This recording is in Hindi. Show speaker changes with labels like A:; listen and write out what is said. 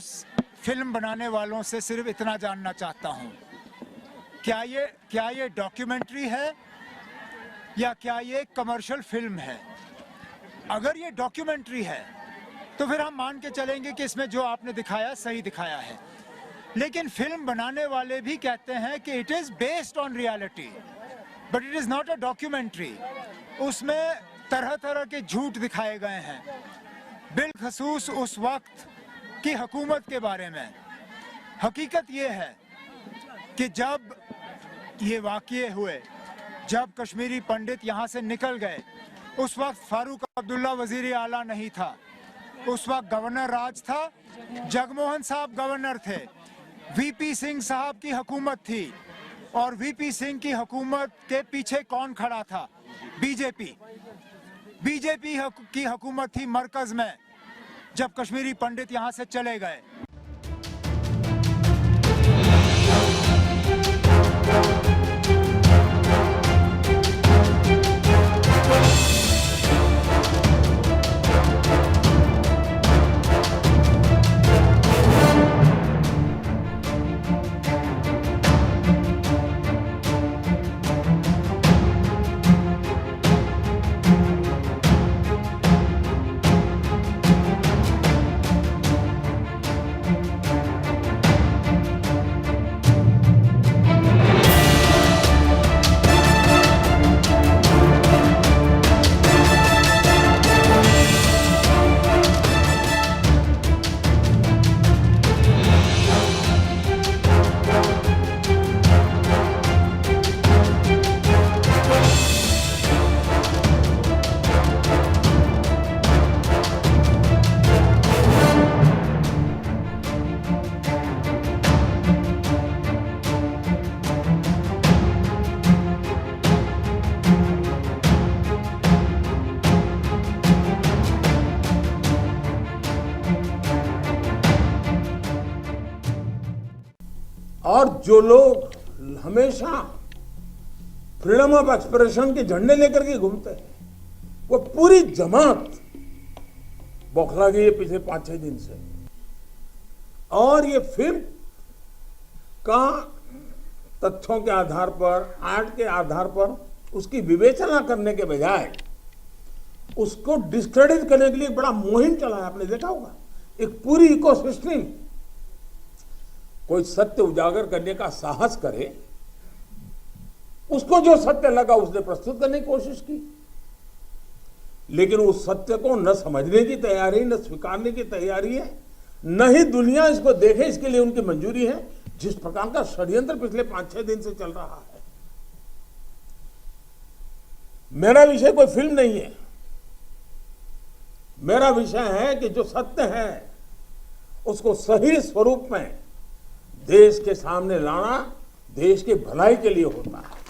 A: अफसोस फिल्म बनाने वालों से सिर्फ इतना जानना चाहता हूं, क्या ये डॉक्यूमेंट्री है या क्या ये कमर्शियल फिल्म है? अगर ये डॉक्यूमेंट्री है तो फिर हम मान के चलेंगे कि इसमें जो आपने दिखाया सही दिखाया है, लेकिन फिल्म बनाने वाले भी कहते हैं कि it is based on reality but it is not a documentary. उसमें तरह तरह के झूठ दिखाए गए हैं, बिलखसूस उस वक्त की हुकूमत के बारे में। हकीकत ये है कि जब ये वाक़ये हुए, जब कश्मीरी पंडित यहाँ से निकल गए, उस वक्त फारूक अब्दुल्ला वजीर आला नहीं था, उस वक्त गवर्नर राज था, जगमोहन साहब गवर्नर थे, वीपी सिंह साहब की हुकूमत थी। और वीपी सिंह की हुकूमत के पीछे कौन खड़ा था? बीजेपी की हुकूमत थी मरकज में जब कश्मीरी पंडित यहाँ से चले गए।
B: और जो लोग हमेशा फ्रीडम ऑफ एक्सप्रेशन के झंडे लेकर के घूमते हैं, वो पूरी जमात बौखला गई है पिछले 5-6 दिन से। और ये फिल्म का तथ्यों के आधार पर, आर्ट के आधार पर उसकी विवेचना करने के बजाय उसको डिस्क्रेडिट करने के लिए एक बड़ा मुहिम चला है। आपने देखा होगा, एक पूरी इकोसिस्टम कोई सत्य उजागर करने का साहस करे, उसको जो सत्य लगा उसने प्रस्तुत करने की कोशिश की, लेकिन उस सत्य को न समझने की तैयारी, न स्वीकारने की तैयारी है, न ही दुनिया इसको देखे इसके लिए उनकी मंजूरी है। जिस प्रकार का षड्यंत्र पिछले 5-6 दिन से चल रहा है। मेरा विषय कोई फिल्म नहीं है, मेरा विषय है कि जो सत्य है उसको सही स्वरूप में देश के सामने लाना देश की भलाई के लिए होता है।